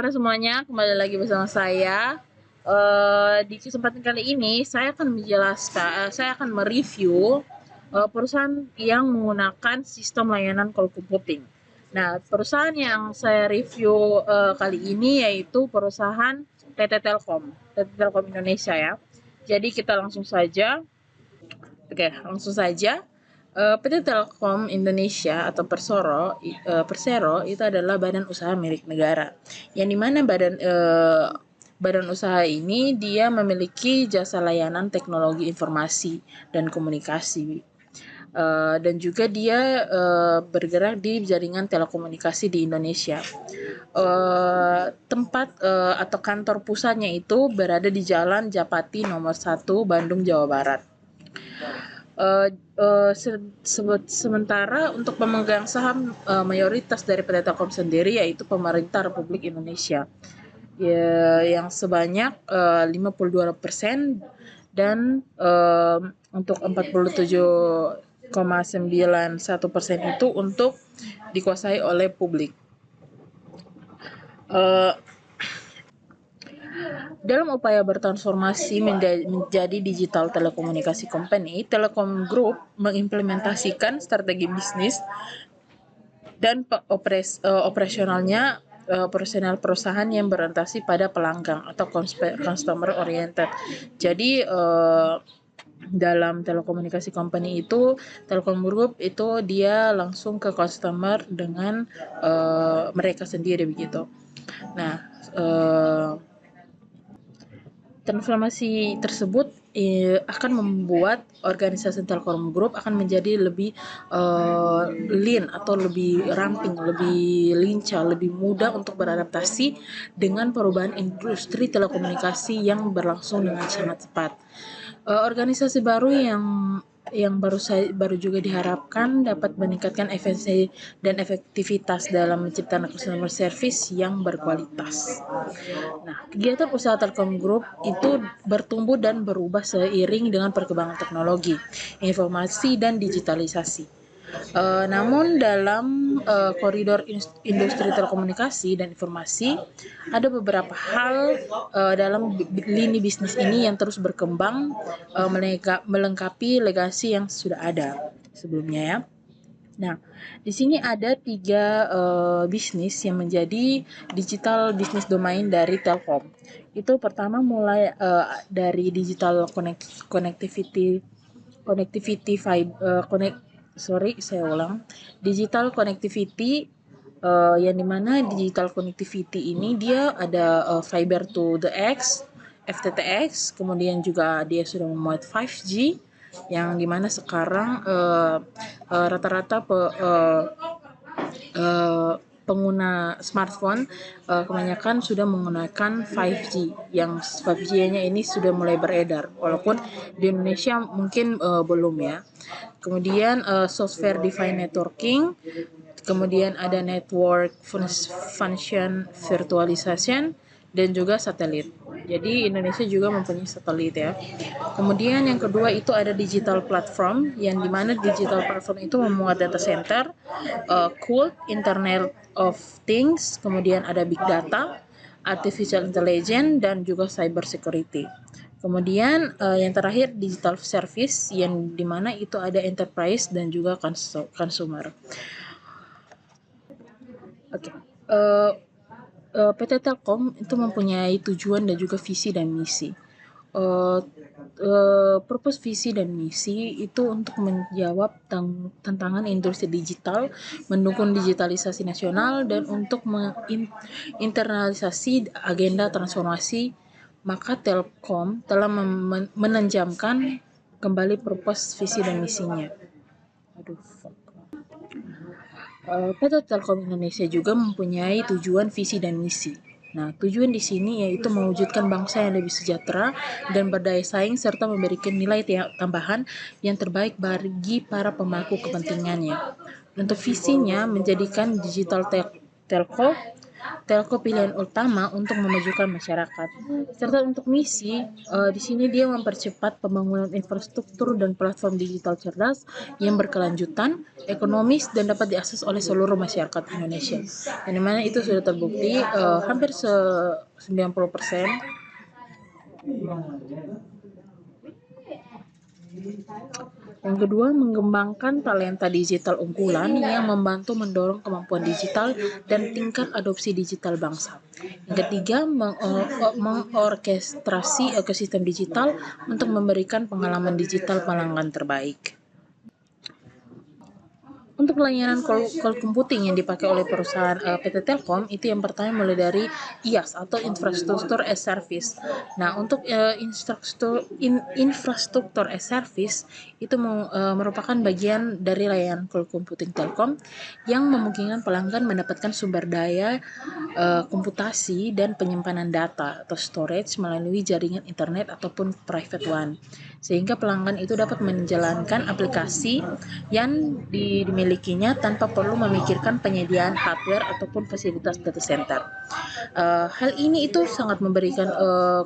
sore semuanya, kembali lagi bersama saya. Di kesempatan kali ini saya akan saya akan mereview perusahaan yang menggunakan sistem layanan cloud computing. Nah, perusahaan yang saya review kali ini yaitu perusahaan PT Telkom Indonesia ya. Jadi kita langsung saja. Oke, langsung saja. PT Telkom Indonesia atau Persero itu adalah badan usaha milik negara, yang dimana badan usaha ini dia memiliki jasa layanan teknologi informasi dan komunikasi, dan juga dia bergerak di jaringan telekomunikasi di Indonesia. Tempat atau kantor pusatnya itu berada di Jalan Japati nomor 1 Bandung, Jawa Barat. Sementara untuk pemegang saham mayoritas dari PT Telkom sendiri yaitu pemerintah Republik Indonesia ya, yang sebanyak 52% dan untuk 47,91% itu untuk dikuasai oleh publik. Dalam upaya bertransformasi menjadi digital telekomunikasi company, Telkom Group mengimplementasikan strategi bisnis dan operasional perusahaan yang berorientasi pada pelanggan atau customer oriented. Jadi dalam telekomunikasi company itu, Telkom Group itu dia langsung ke customer dengan mereka sendiri begitu. Nah, transformasi tersebut akan membuat organisasi Telkom Group akan menjadi lebih lean atau lebih ramping, lebih lincah, lebih mudah untuk beradaptasi dengan perubahan industri telekomunikasi yang berlangsung dengan sangat cepat. Organisasi baru yang baru juga diharapkan dapat meningkatkan efisiensi dan efektivitas dalam menciptakan customer service yang berkualitas. Nah, kegiatan usaha Telkom Group itu bertumbuh dan berubah seiring dengan perkembangan teknologi, informasi, dan digitalisasi. Namun dalam koridor industri telekomunikasi dan informasi, ada beberapa hal dalam lini bisnis ini yang terus berkembang melengkapi legasi yang sudah ada sebelumnya ya. Nah, di sini ada 3 bisnis yang menjadi digital business domain dari Telkom. Itu pertama mulai dari digital connectivity digital connectivity, yang dimana digital connectivity ini dia ada fiber to the X, FTTX, kemudian juga dia sudah memuat 5G, yang dimana sekarang rata-rata pengguna smartphone kebanyakan sudah menggunakan 5G, yang 5G-nya ini sudah mulai beredar, walaupun di Indonesia mungkin belum ya. Kemudian software defined networking, kemudian ada network function virtualization, dan juga satelit. Jadi Indonesia juga mempunyai satelit ya. Kemudian yang kedua itu ada digital platform, yang dimana digital platform itu memuat data center, cloud, Internet of Things, kemudian ada big data, artificial intelligence, dan juga cyber security. Kemudian yang terakhir digital service, yang dimana itu ada enterprise dan juga consumer. Oke. PT Telkom itu mempunyai tujuan dan juga visi dan misi. Purpose, visi, dan misi itu untuk menjawab tantangan industri digital, mendukung digitalisasi nasional, dan untuk menginternalisasi agenda transformasi. Maka Telkom telah menanjamkan kembali purpose, visi, dan misinya. PT Telkom Indonesia juga mempunyai tujuan, visi, dan misi. Nah, tujuan di sini yaitu mewujudkan bangsa yang lebih sejahtera dan berdaya saing, serta memberikan nilai tambahan yang terbaik bagi para pemangku kepentingannya. Untuk visinya, menjadikan digital telco telco pilihan utama untuk memajukan masyarakat. Serta untuk misi, di sini dia mempercepat pembangunan infrastruktur dan platform digital cerdas yang berkelanjutan, ekonomis, dan dapat diakses oleh seluruh masyarakat Indonesia. Yang dimana itu sudah terbukti hampir 90%. Yang kedua, mengembangkan talenta digital unggulan yang membantu mendorong kemampuan digital dan tingkat adopsi digital bangsa. Yang ketiga, mengorkestrasi ekosistem digital untuk memberikan pengalaman digital pelanggan terbaik. Untuk layanan cloud computing yang dipakai oleh perusahaan PT Telkom itu yang pertama mulai dari IaaS atau infrastruktur as service. Nah, untuk infrastruktur as service itu merupakan bagian dari layanan cloud computing Telkom yang memungkinkan pelanggan mendapatkan sumber daya komputasi dan penyimpanan data atau storage melalui jaringan internet ataupun private WAN, sehingga pelanggan itu dapat menjalankan aplikasi yang dimilikinya tanpa perlu memikirkan penyediaan hardware ataupun fasilitas data center. Hal ini itu sangat memberikan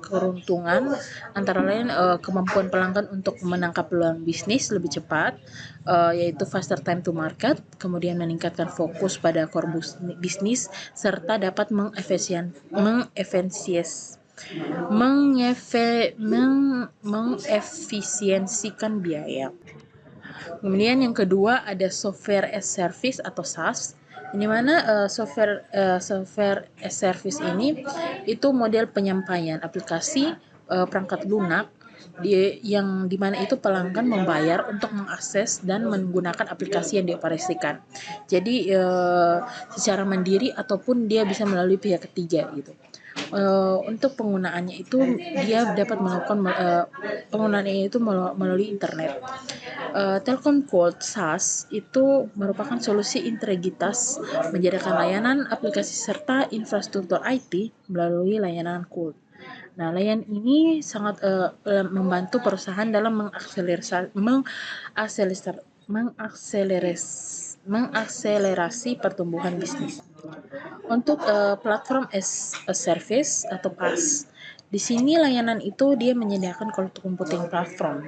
keuntungan, antara lain kemampuan pelanggan untuk menangkap peluang bisnis lebih cepat, yaitu faster time to market, kemudian meningkatkan fokus pada core bisnis, serta dapat mengefisiensikan biaya. Kemudian yang kedua ada software as service atau SaaS, di mana software as service ini itu model penyampaian aplikasi perangkat lunak yang dimana itu pelanggan membayar untuk mengakses dan menggunakan aplikasi yang dioperasikan. Jadi secara mandiri ataupun dia bisa melalui pihak ketiga gitu. Untuk penggunaannya itu dia dapat melakukan penggunaannya itu melalui internet. Telkom Gold SaaS itu merupakan solusi integritas menyediakan layanan aplikasi serta infrastruktur IT melalui layanan Gold. Nah, layanan ini sangat membantu perusahaan dalam mengakselerasi pertumbuhan bisnis. Untuk platform as a service atau PaaS, di sini layanan itu dia menyediakan cloud computing platform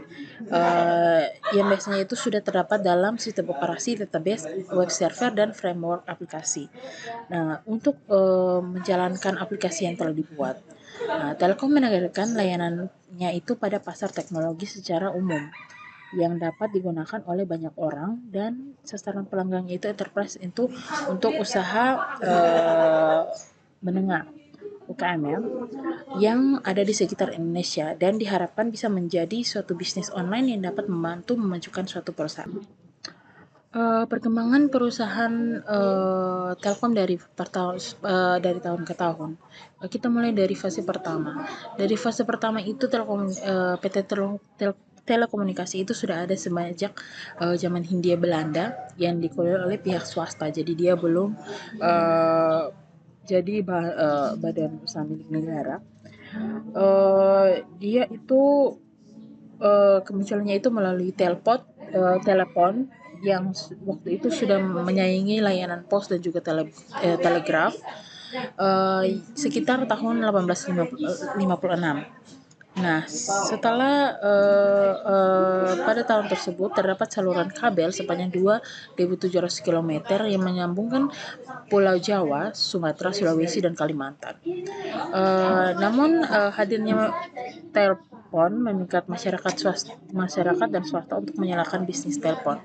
yang biasanya itu sudah terdapat dalam sistem operasi, database, web server, dan framework aplikasi. Nah, untuk menjalankan aplikasi yang telah dibuat, Telkom menawarkan layanannya itu pada pasar teknologi secara umum yang dapat digunakan oleh banyak orang, dan sasaran pelanggannya itu enterprise itu untuk usaha menengah UKM yang ada di sekitar Indonesia, dan diharapkan bisa menjadi suatu bisnis online yang dapat membantu memajukan suatu perusahaan. Perkembangan perusahaan Telkom dari tahun ke tahun. Kita mulai dari fase pertama. Dari fase pertama itu PT Telekomunikasi itu sudah ada sejak zaman Hindia Belanda yang dikelola oleh pihak swasta. Jadi dia belum jadi badan usaha milik negara. Dia itu kemunculannya itu melalui telepon yang waktu itu sudah menyaingi layanan pos dan juga telegraf sekitar tahun 1856. Nah, setelah pada tahun tersebut terdapat saluran kabel sepanjang 2.700 km yang menyambungkan Pulau Jawa, Sumatera, Sulawesi, dan Kalimantan. Namun hadirnya telepon memikat masyarakat dan swasta untuk menyalakan bisnis telepon.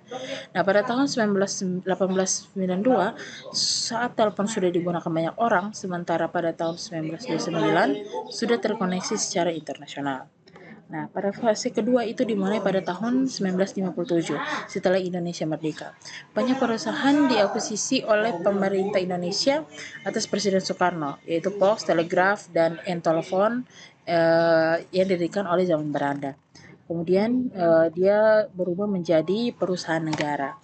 Nah, pada tahun 1892 saat telepon sudah digunakan banyak orang, sementara pada tahun 1929 sudah terkoneksi secara internasional. Nah, pada fase kedua itu dimulai pada tahun 1957 setelah Indonesia merdeka. Banyak perusahaan diakuisisi oleh pemerintah Indonesia atas Presiden Soekarno, yaitu pos, telegraf, dan telepon yang didirikan oleh zaman Belanda. Kemudian dia berubah menjadi perusahaan negara.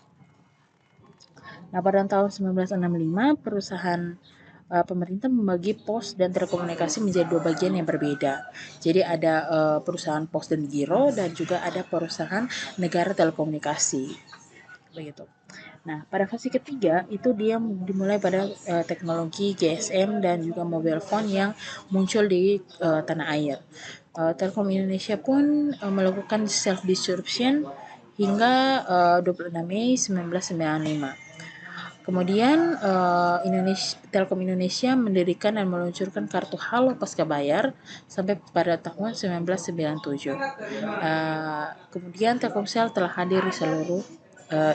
Nah, pada tahun 1965 perusahaan pemerintah membagi pos dan telekomunikasi menjadi dua bagian yang berbeda. Jadi ada perusahaan pos dan giro, dan juga ada perusahaan negara telekomunikasi. Begitu. Nah, pada fase ketiga itu dia dimulai pada teknologi GSM dan juga mobile phone yang muncul di tanah air. Telkom Indonesia pun melakukan self distribution hingga 26 Mei 1995. Kemudian Telkom Indonesia mendirikan dan meluncurkan kartu Halo Pasca Bayar sampai pada tahun 1997. Kemudian Telkomsel telah hadir di seluruh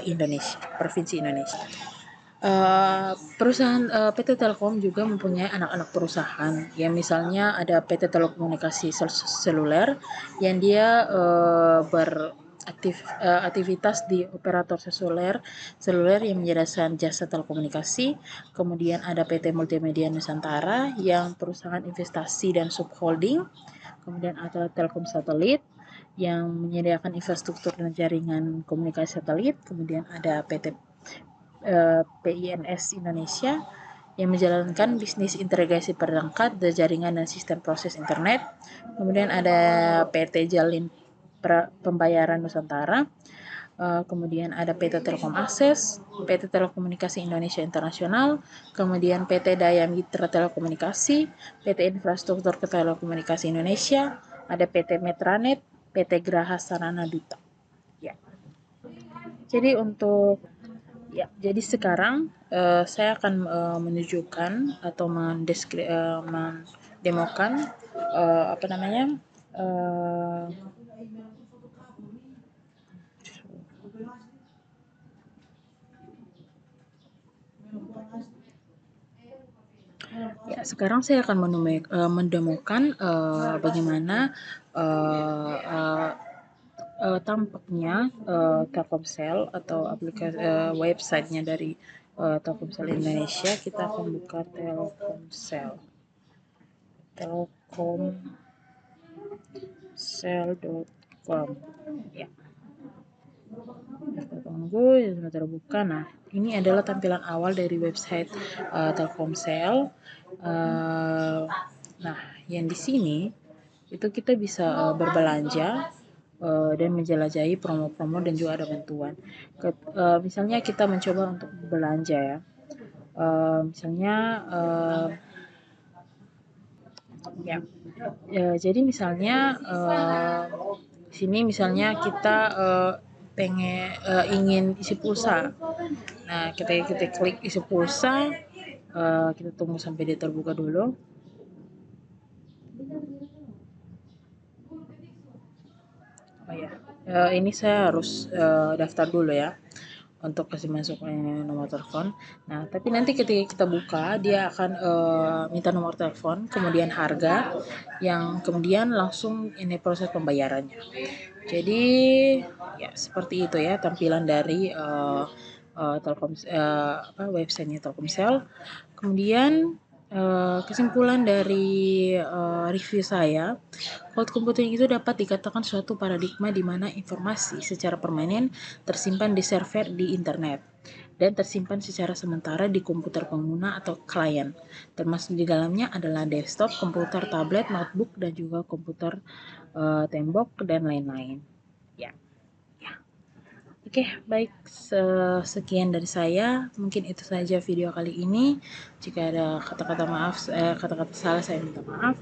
Indonesia, provinsi Indonesia. Perusahaan PT Telkom juga mempunyai anak-anak perusahaan, ya misalnya ada PT Telekomunikasi Seluler yang dia aktivitas di operator seluler yang menyediakan jasa telekomunikasi. Kemudian ada PT Multimedia Nusantara yang perusahaan investasi dan subholding. Kemudian ada Telkom Satelit yang menyediakan infrastruktur dan jaringan komunikasi satelit. Kemudian ada PT PINS Indonesia yang menjalankan bisnis integrasi perangkat dan jaringan dan sistem proses internet. Kemudian ada PT Jalin Pembayaran Nusantara. Kemudian ada PT Telkom Akses, PT Telekomunikasi Indonesia Internasional, kemudian PT Daya Mitra Telekomunikasi, PT Infrastruktur Telekomunikasi Indonesia, ada PT Metranet, PT Graha Sarana Duta. Ya. Jadi sekarang saya akan menunjukkan atau mendemokan apa namanya sekarang saya akan mendemokan bagaimana tampaknya Telkomsel atau aplikasi websitenya dari Telkomsel Indonesia. Kita akan buka telkomsel.com ya. Kita tunggu ya, sudah terbuka. Nah, ini adalah tampilan awal dari website Telkomsel. Nah, yang di sini itu kita bisa berbelanja dan menjelajahi promo-promo dan juga ada bantuan. Misalnya kita mencoba untuk belanja ya. Misalnya jadi misalnya di sini misalnya kita ingin isi pulsa. Nah, kita klik isi pulsa, kita tunggu sampai dia terbuka dulu. Ini saya harus daftar dulu ya untuk kasih masuk nomor telepon. Nah, tapi nanti ketika kita buka, dia akan minta nomor telepon, kemudian harga, yang kemudian langsung ini proses pembayarannya. Jadi ya seperti itu ya tampilan dari websitenya Telkomsel. Kemudian kesimpulan dari review saya, cloud computing itu dapat dikatakan suatu paradigma di mana informasi secara permanen tersimpan di server di internet dan tersimpan secara sementara di komputer pengguna atau klien. Termasuk di dalamnya adalah desktop, komputer tablet, notebook, dan juga komputer tembok dan lain-lain. Ya. Oke, baik. Sekian dari saya. Mungkin itu saja video kali ini. Jika ada kata-kata salah, saya minta maaf.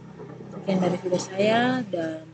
Sekian dari video saya dan